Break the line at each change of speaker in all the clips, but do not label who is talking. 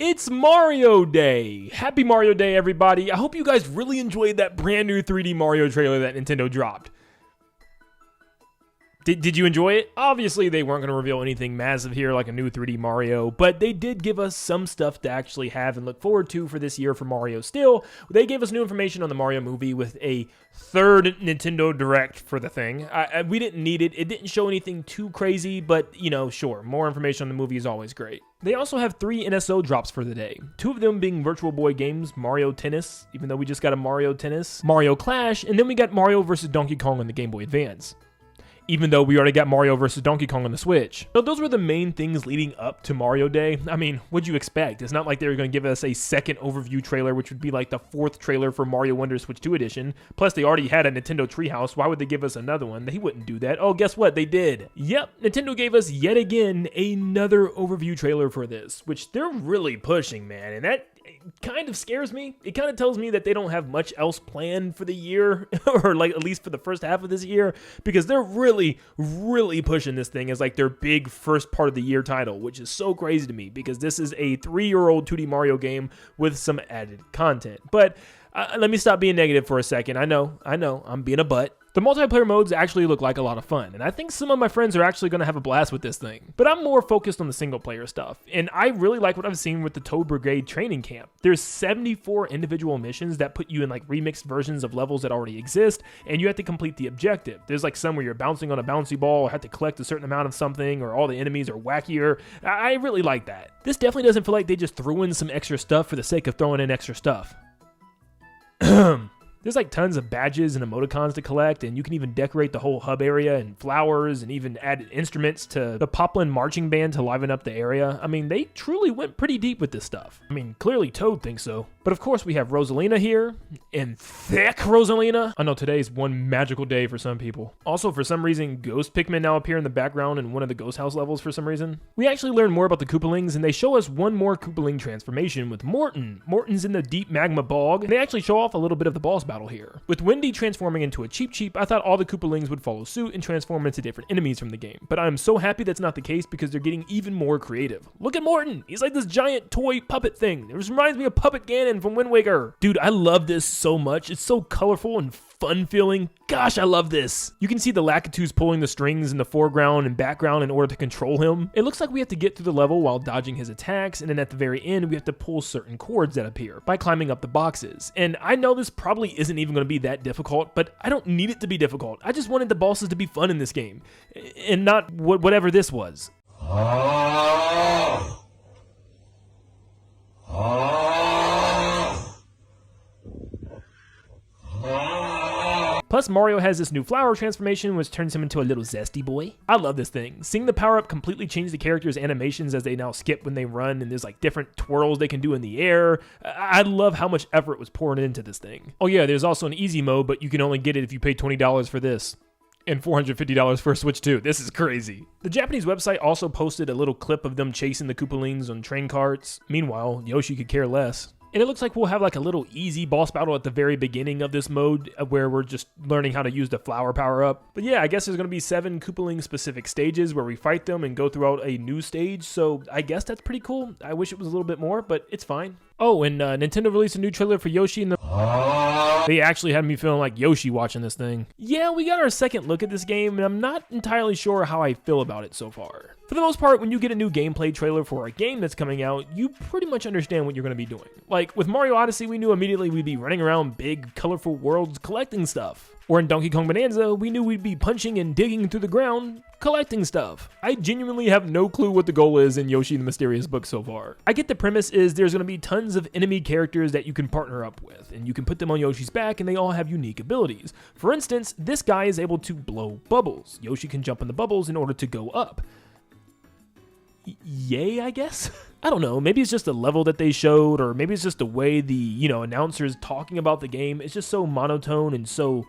It's Mario Day! Happy Mario Day, everybody! I hope you guys really enjoyed that brand new 3D Mario trailer that Nintendo dropped. Did you enjoy it? Obviously, they weren't going to reveal anything massive here like a new 3D Mario, but they did give us some stuff to actually have and look forward to for this year for Mario still. They gave us new information on the Mario movie with a third Nintendo Direct for the thing. We didn't need it. It didn't show anything too crazy, but, you know, sure, more information on the movie is always great. They also have 3 NSO drops for the day, 2 of them being Virtual Boy games, Mario Tennis, even though we just got a Mario Tennis, Mario Clash, and then we got Mario vs. Donkey Kong on the Game Boy Advance, even though we already got Mario vs. Donkey Kong on the Switch. So those were the main things leading up to Mario Day. I mean, what'd you expect? It's not like they were going to give us a second overview trailer, which would be like the 4th trailer for Mario Wonder Switch 2 Edition. Plus, they already had a Nintendo Treehouse. Why would they give us another one? They wouldn't do that. Oh, guess what? They did. Yep, Nintendo gave us yet again another overview trailer for this, which they're really pushing, man. And that kind of scares me. It kind of tells me that they don't have much else planned for the year, or like at least for the first half of this year, because they're really pushing this thing as like their big first part of the year title, which is so crazy to me because this is a 3-year-old 2D Mario game with some added content. But let me stop being negative for a second. I know, I'm being a butt. The multiplayer modes actually look like a lot of fun, and I think some of my friends are actually going to have a blast with this thing. But I'm more focused on the single player stuff, and I really like what I've seen with the Toad Brigade training camp. There's 74 individual missions that put you in like remixed versions of levels that already exist, and you have to complete the objective. There's like some where you're bouncing on a bouncy ball, or have to collect a certain amount of something, or all the enemies are wackier. I really like that. This definitely doesn't feel like they just threw in some extra stuff for the sake of throwing in extra stuff. There's like tons of badges and emoticons to collect, and you can even decorate the whole hub area and flowers and even add instruments to the Poplin marching band to liven up the area. I mean, they truly went pretty deep with this stuff. I mean, clearly Toad thinks so. But of course we have Rosalina here, and thick Rosalina. I know today's one magical day for some people. Also, for some reason, Ghost Pikmin now appear in the background in one of the Ghost House levels for some reason. We actually learn more about the Koopalings, and they show us one more Koopaling transformation with Morton. Morton's in the deep magma bog, and they actually show off a little bit of the boss battle here. With Wendy transforming into a Cheep Cheep, I thought all the Koopalings would follow suit and transform into different enemies from the game. But I'm so happy that's not the case because they're getting even more creative. Look at Morton! He's like this giant toy puppet thing. It just reminds me of Puppet Ganon from Wind Waker. Dude, I love this so much. It's so colorful and fun feeling. Gosh, I love this. You can see the Lakitus pulling the strings in the foreground and background in order to control him. It looks like we have to get through the level while dodging his attacks, and then at the very end, we have to pull certain cords that appear by climbing up the boxes. And I know this probably isn't even going to be that difficult, but I don't need it to be difficult. I just wanted the bosses to be fun in this game, and not whatever this was. Plus, Mario has this new flower transformation, which turns him into a little zesty boy. I love this thing. Seeing the power-up completely change the character's animations as they now skip when they run, and there's like different twirls they can do in the air. I love how much effort was poured into this thing. Oh yeah, there's also an easy mode, but you can only get it if you pay $20 for this. And $450 for a Switch 2. This is crazy. The Japanese website also posted a little clip of them chasing the Koopalings on train carts. Meanwhile, Yoshi could care less. And it looks like we'll have like a little easy boss battle at the very beginning of this mode where we're just learning how to use the flower power up. But yeah, I guess there's going to be 7 Koopaling specific stages where we fight them and go throughout a new stage. So I guess that's pretty cool. I wish it was a little bit more, but it's fine. Oh, and Nintendo released a new trailer for Yoshi and They actually had me feeling like Yoshi watching this thing. Yeah, we got our second look at this game, and I'm not entirely sure how I feel about it so far. For the most part, when you get a new gameplay trailer for a game that's coming out, you pretty much understand what you're going to be doing. Like, with Mario Odyssey, we knew immediately we'd be running around big, colorful worlds collecting stuff. Or in Donkey Kong Bonanza, we knew we'd be punching and digging through the ground, collecting stuff. I genuinely have no clue what the goal is in Yoshi and the Mysterious Book so far. I get the premise is there's going to be tons of enemy characters that you can partner up with, and you can put them on Yoshi's back and they all have unique abilities. For instance, this guy is able to blow bubbles. Yoshi can jump in the bubbles in order to go up. Yay, I guess? I don't know, maybe it's just the level that they showed, or maybe it's just the way the, announcers talking about the game. It's just so monotone and so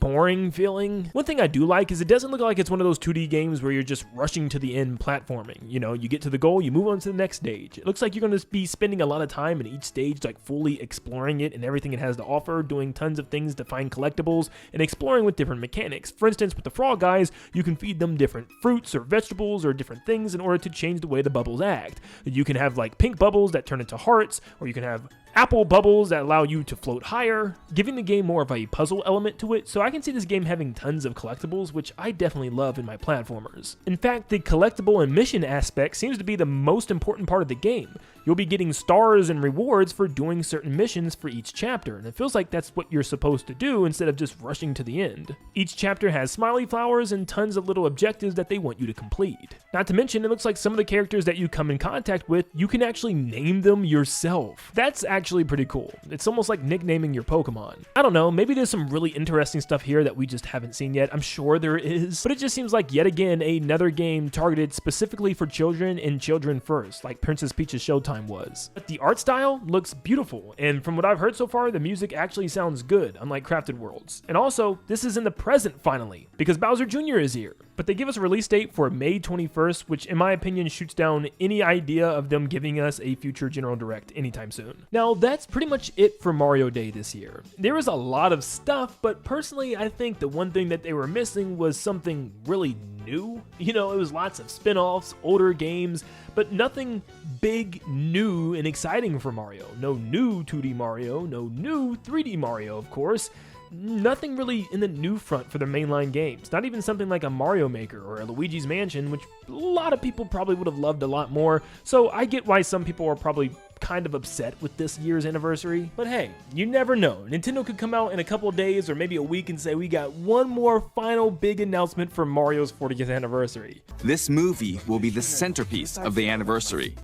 boring feeling. One thing I do like is it doesn't look like it's one of those 2D games where you're just rushing to the end platforming. You know, you get to the goal, you move on to the next stage. It looks like you're going to be spending a lot of time in each stage, like fully exploring it and everything it has to offer, doing tons of things to find collectibles and exploring with different mechanics. For instance, with the frog guys, you can feed them different fruits or vegetables or different things in order to change the way the bubbles act. You can have like pink bubbles that turn into hearts, or you can have apple bubbles that allow you to float higher, giving the game more of a puzzle element to it, so I can see this game having tons of collectibles, which I definitely love in my platformers. In fact, the collectible and mission aspect seems to be the most important part of the game. You'll be getting stars and rewards for doing certain missions for each chapter, and it feels like that's what you're supposed to do instead of just rushing to the end. Each chapter has smiley flowers and tons of little objectives that they want you to complete. Not to mention, it looks like some of the characters that you come in contact with, you can actually name them yourself. That's actually pretty cool. It's almost like nicknaming your Pokemon. I don't know, maybe there's some really interesting stuff here that we just haven't seen yet. I'm sure there is, but it just seems like yet again another game targeted specifically for children and children first, like Princess Peach's Showtime was. But the art style looks beautiful, and from what I've heard so far, the music actually sounds good, unlike Crafted Worlds. And also, this is in the present finally, because Bowser Jr. is here. But they give us a release date for May 21st, which in my opinion shoots down any idea of them giving us a future General Direct anytime soon. Now, that's pretty much it for Mario Day this year. There was a lot of stuff, but personally, I think the one thing that they were missing was something really new. You know, it was lots of spin-offs, older games, but nothing big, new, and exciting for Mario. No new 2D Mario, no new 3D Mario, of course. Nothing really in the new front for their mainline games. Not even something like a Mario Maker or a Luigi's Mansion, which a lot of people probably would have loved a lot more. So I get why some people are probably kind of upset with this year's anniversary. But hey, you never know. Nintendo could come out in a couple of days or maybe a week and say we got one more final big announcement for Mario's 40th anniversary.
This movie will be the centerpiece of the anniversary.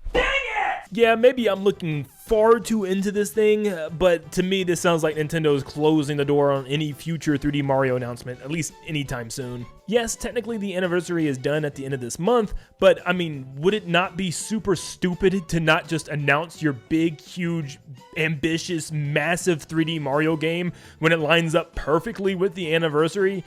Yeah, maybe I'm looking far too into this thing, but to me this sounds like Nintendo is closing the door on any future 3D Mario announcement, at least anytime soon. Yes, technically the anniversary is done at the end of this month, but I mean, would it not be super stupid to not just announce your big, huge, ambitious, massive 3D Mario game when it lines up perfectly with the anniversary?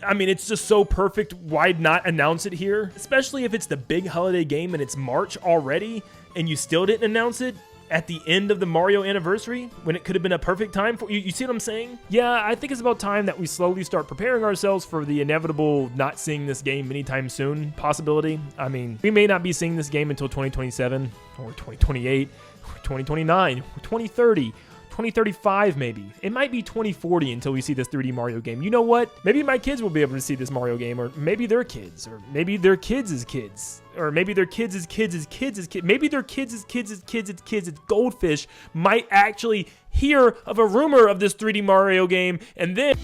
I mean, it's just so perfect, why not announce it here? Especially if it's the big holiday game and it's March already, and you still didn't announce it at the end of the Mario anniversary, when it could have been a perfect time for you. You see what I'm saying? Yeah, I think it's about time that we slowly start preparing ourselves for the inevitable not seeing this game anytime soon possibility. I mean, we may not be seeing this game until 2027, or 2028, or 2029, or 2030, 2035 maybe. It might be 2040 until we see this 3D Mario game. You know what? Maybe my kids will be able to see this Mario game, or maybe their kids, or maybe their kids' kids, or maybe their kids' kids' kids' kids. Maybe their kids' kids' goldfish might actually hear of a rumor of this 3D Mario game, and then